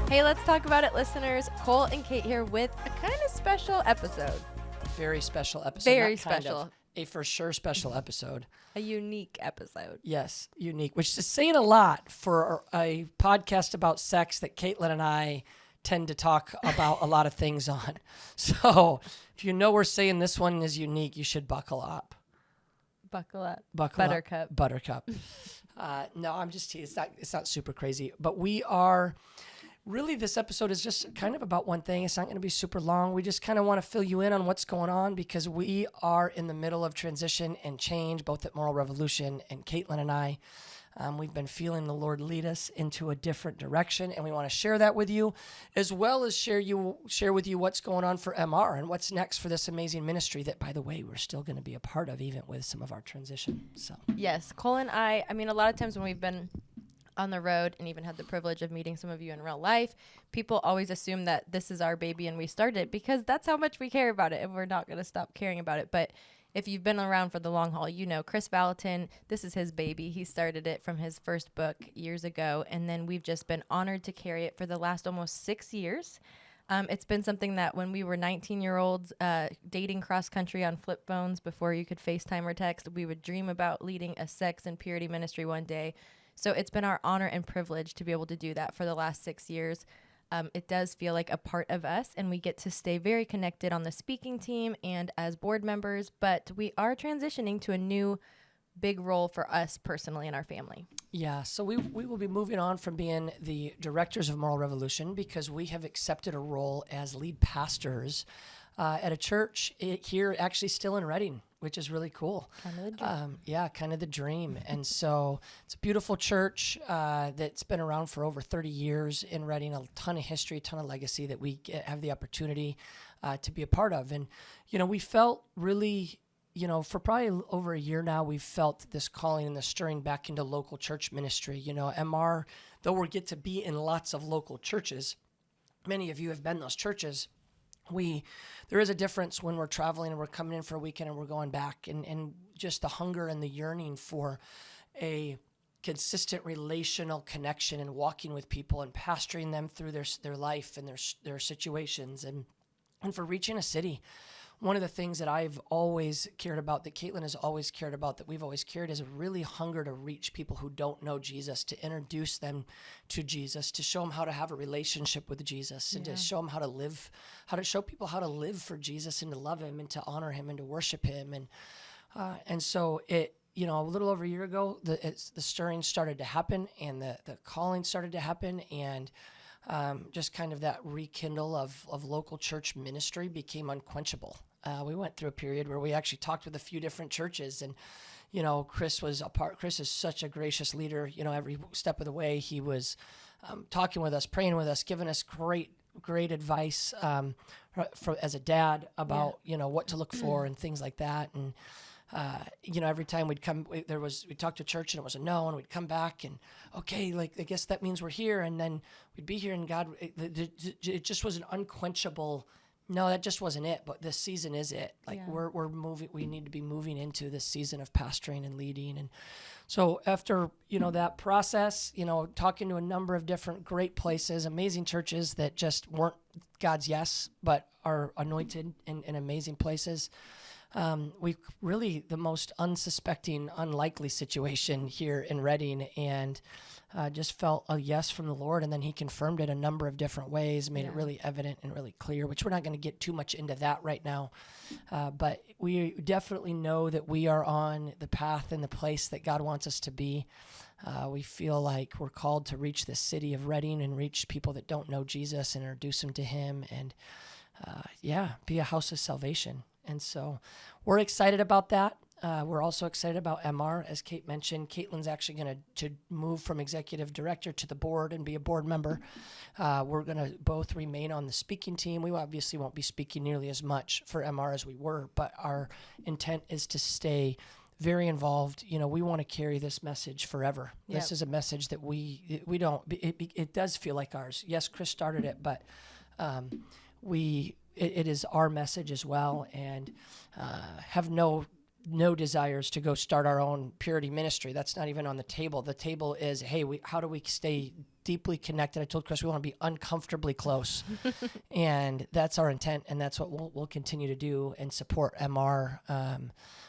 Hey, let's talk about it, listeners. Cole and Cait here with a kind of special episode. Very special episode. Very Not kind special. of, a for sure special episode. A unique episode. Yes, unique, which is saying a lot for a podcast about sex that Caitlin and I tend to talk about a lot of things on. So if you know we're saying this one is unique, you should buckle up. Buckle up. Buckle Buttercup. up. Buttercup. No, I'm just teasing. It's not super crazy, but we are. Really, this episode is just kind of about one thing. It's not going to be super long. We just kind of want to fill you in on what's going on because we are in the middle of transition and change, both at Moral Revolution and Caitlin and I. We've been feeling the Lord lead us into a different direction, and we want to share that with you, as well as share with you what's going on for MR and what's next for this amazing ministry that, by the way, we're still going to be a part of, even with some of our transition. So Yes, Cole and I mean, a lot of times when we've been on the road and even had the privilege of meeting some of you in real life, people always assume that this is our baby and we started it because that's how much we care about it, and we're not going to stop caring about it. But if you've been around for the long haul, you know Chris Valentin, this is his baby. He started it from his first book years ago, and then we've just been honored to carry it for the last almost 6 years. It's been something that when we were 19-year-olds dating cross-country on flip phones before you could FaceTime or text, we would dream about leading a sex and purity ministry one day. So it's been our honor and privilege to be able to do that for the last 6 years. It does feel like a part of us, and we get to stay very connected on the speaking team and as board members, but we are transitioning to a new big role for us personally in our family. yeah, so we will be moving on from being the directors of Moral Revolution because we have accepted a role as lead pastors at a church here, actually still in Redding, which is really cool. Kind of the dream. Kind of the dream. And so it's a beautiful church that's been around for over 30 years in Redding, a ton of history, a ton of legacy that we have the opportunity to be a part of. And, we felt really, for probably over a year now, we've felt this calling and the stirring back into local church ministry. MR, though we get to be in lots of local churches, many of you have been in those churches. There is a difference when we're traveling and we're coming in for a weekend and we're going back, and just the hunger and the yearning for a consistent relational connection and walking with people and pastoring them through their life and their situations and for reaching a city. One of the things that I've always cared about, that Caitlin has always cared about, that we've always cared, is a really hunger to reach people who don't know Jesus, to introduce them to Jesus, to show them how to have a relationship with Jesus, and to show them how to live, how to show people how to live for Jesus and to love him and to honor him and to worship him. And so it, a little over a year ago, the stirring started to happen and the calling started to happen, and just kind of that rekindle of local church ministry became unquenchable. We went through a period where we actually talked with a few different churches, and Chris was a part. Chris is such a gracious leader. Every step of the way he was talking with us, praying with us, giving us great advice as a dad about what to look for and things like that. And every time we'd come, we talked to church and it was a no, and we'd come back and, okay, I guess that means we're here. And then we'd be here, and God, it just was an unquenchable, no, that just wasn't it. But this season is it. We're moving, we need to be moving into this season of pastoring and leading. And so after, that process, talking to a number of different great places, amazing churches that just weren't God's yes, but are anointed in amazing places. We really the most unsuspecting, unlikely situation here in Redding, and just felt a yes from the Lord, and then he confirmed it a number of different ways, made it really evident and really clear, which we're not going to get too much into that right now. But we definitely know that we are on the path and the place that God wants us to be. We feel like we're called to reach the city of Redding and reach people that don't know Jesus and introduce them to him, and be a house of salvation. And so we're excited about that. We're also excited about MR. As Cait mentioned, Caitlin's actually going to move from executive director to the board and be a board member. We're going to both remain on the speaking team. We obviously won't be speaking nearly as much for MR as we were, but our intent is to stay very involved. We want to carry this message forever. Yep. This is a message that we don't, it does feel like ours. Yes, Chris started it, but it is our message as well, and have no no desires to go start our own purity ministry. That's not even on the table. The table is, hey, how do we stay deeply connected? I told Chris we want to be uncomfortably close, and that's our intent, and that's what we'll continue to do and support MR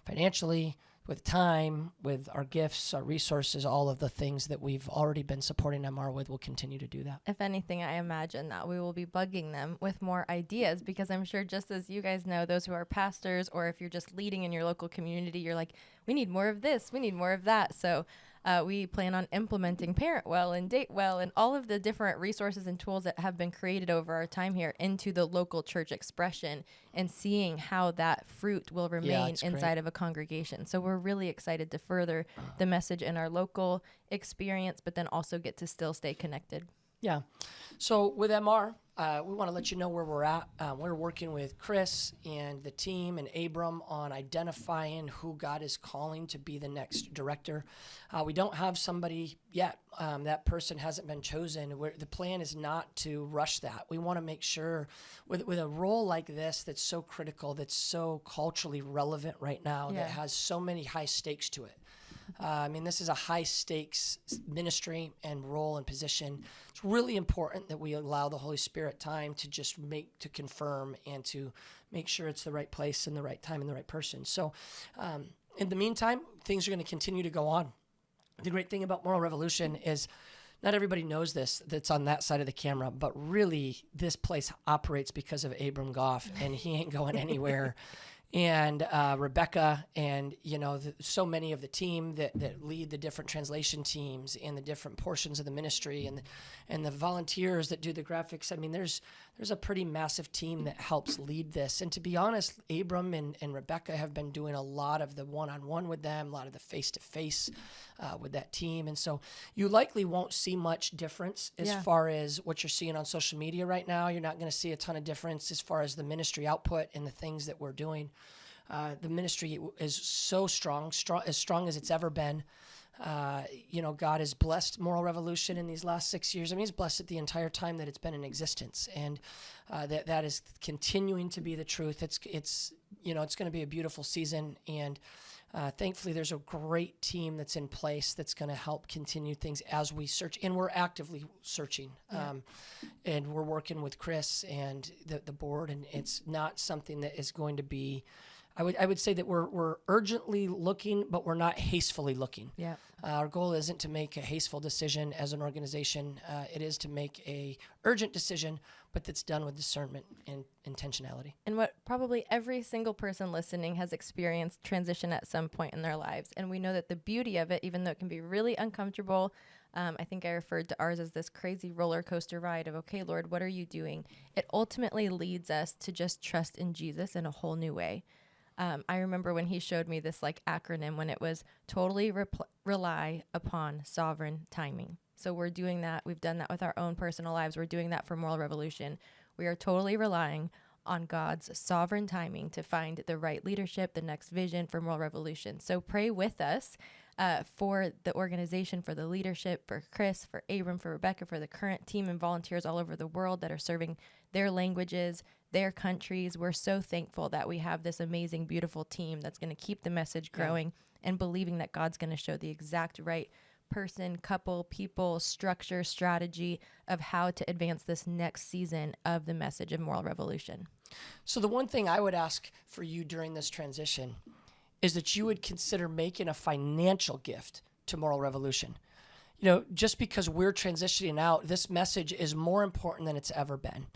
financially, with time, with our gifts, our resources, all of the things that we've already been supporting MR with. We'll continue to do that. If anything, I imagine that we will be bugging them with more ideas, because I'm sure, just as you guys know, those who are pastors, or if you're just leading in your local community, you're like, we need more of this, we need more of that. So we plan on implementing Parent Well and Date Well and all of the different resources and tools that have been created over our time here into the local church expression, and seeing how that fruit will remain inside of a congregation. So we're really excited to further the message in our local experience, but then also get to still stay connected. Yeah. So with MR, we want to let you know where we're at. We're working with Chris and the team and Abram on identifying who God is calling to be the next director. We don't have somebody yet. That person hasn't been chosen. The plan is not to rush that. We want to make sure with a role like this that's so critical, that's so culturally relevant right now, that has so many high stakes to it. This is a high-stakes ministry and role and position. It's really important that we allow the Holy Spirit time to just to confirm and to make sure it's the right place and the right time and the right person. So in the meantime, things are going to continue to go on. The great thing about Moral Revolution is not everybody knows this that's on that side of the camera, but really this place operates because of Abram Goff, and he ain't going anywhere. And Rebecca, and so many of the team that lead the different translation teams and the different portions of the ministry, and the volunteers that do the graphics. There's a pretty massive team that helps lead this. And to be honest, Abram and Rebecca have been doing a lot of the one-on-one with them, a lot of the face-to-face with that team. And so you likely won't see much difference as far as what you're seeing on social media right now. You're not going to see a ton of difference as far as the ministry output and the things that we're doing. The ministry is so strong, as strong as it's ever been. God has blessed Moral Revolution in these last 6 years. He's blessed it the entire time that it's been in existence, and that is continuing to be the truth. It's going to be a beautiful season, and thankfully there's a great team that's in place that's going to help continue things as we search, and we're actively searching. And we're working with Chris and the board, and it's not something that is going to be. I would say that we're urgently looking, but we're not hastily looking. Yeah. Our goal isn't to make a hasteful decision as an organization. It is to make a urgent decision, but that's done with discernment and intentionality. And what probably every single person listening has experienced transition at some point in their lives. And we know that the beauty of it, even though it can be really uncomfortable, I think I referred to ours as this crazy roller coaster ride of, okay, Lord, what are you doing? It ultimately leads us to just trust in Jesus in a whole new way. I remember when he showed me this acronym, when it was totally rely upon sovereign timing. So we're doing that. We've done that with our own personal lives. We're doing that for Moral Revolution. We are totally relying on God's sovereign timing to find the right leadership, the next vision for Moral Revolution. So pray with us for the organization, for the leadership, for Chris, for Abram, for Rebecca, for the current team and volunteers all over the world that are serving their languages, their countries. We're so thankful that we have this amazing, beautiful team that's going to keep the message growing and believing that God's going to show the exact right person, couple, people, structure, strategy of how to advance this next season of the message of Moral Revolution. So the one thing I would ask for you during this transition is that you would consider making a financial gift to Moral Revolution. Just because we're transitioning out, this message is more important than it's ever been.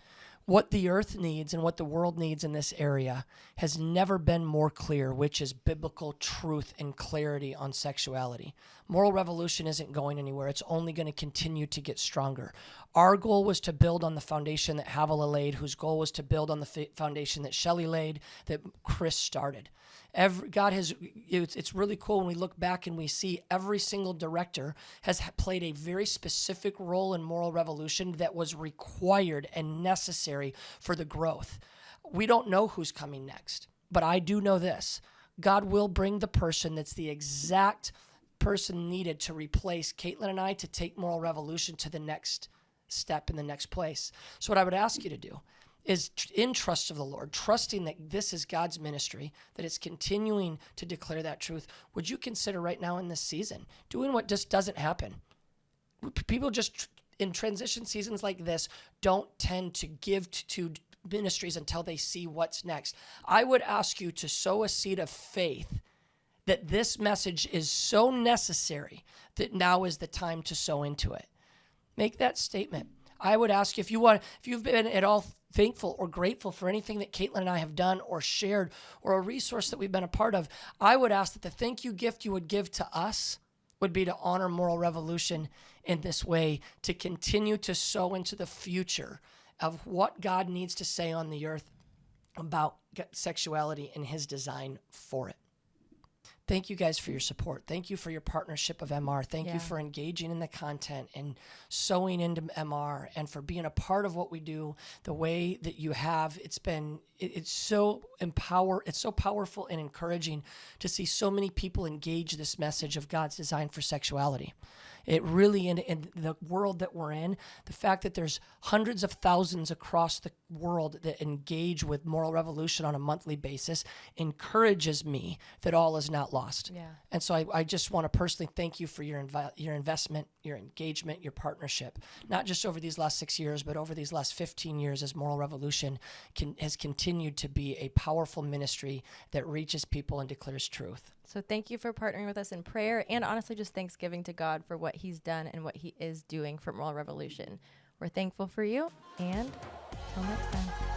What the earth needs and what the world needs in this area has never been more clear, which is biblical truth and clarity on sexuality. Moral Revolution isn't going anywhere. It's only going to continue to get stronger. Our goal was to build on the foundation that Havilah laid, whose goal was to build on the foundation that Shelley laid, that Chris started. It's really cool when we look back and we see every single director has played a very specific role in Moral Revolution that was required and necessary for the growth. We don't know who's coming next, but I do know this. God will bring the person that's the exact person needed to replace Caitlin and I to take Moral Revolution to the next step in the next place. So what I would ask you to do is in trust of the Lord, trusting that this is God's ministry, that it's continuing to declare that truth, would you consider right now in this season doing what just doesn't happen? People just in transition seasons like this don't tend to give to ministries until they see what's next. I would ask you to sow a seed of faith that this message is so necessary that now is the time to sow into it. Make that statement. I would ask you if you've been at all thankful or grateful for anything that Caitlin and I have done or shared or a resource that we've been a part of, I would ask that the thank you gift you would give to us would be to honor Moral Revolution in this way, to continue to sow into the future of what God needs to say on the earth about sexuality and his design for it. Thank you guys for your support. Thank you for your partnership of MR. Thank you for engaging in the content and sewing into MR and for being a part of what we do the way that you have. It's so powerful and encouraging to see so many people engage this message of God's design for sexuality. It really, in the world that we're in, the fact that there's hundreds of thousands across the world that engage with Moral Revolution on a monthly basis encourages me that all is not lost. Yeah. And so I just want to personally thank you for your investment, your engagement, your partnership, not just over these last 6 years, but over these last 15 years as Moral Revolution has continued to be a powerful ministry that reaches people and declares truth. So thank you for partnering with us in prayer, and honestly just thanksgiving to God for what he's done and what he is doing for Moral Revolution. We're thankful for you, and until next time.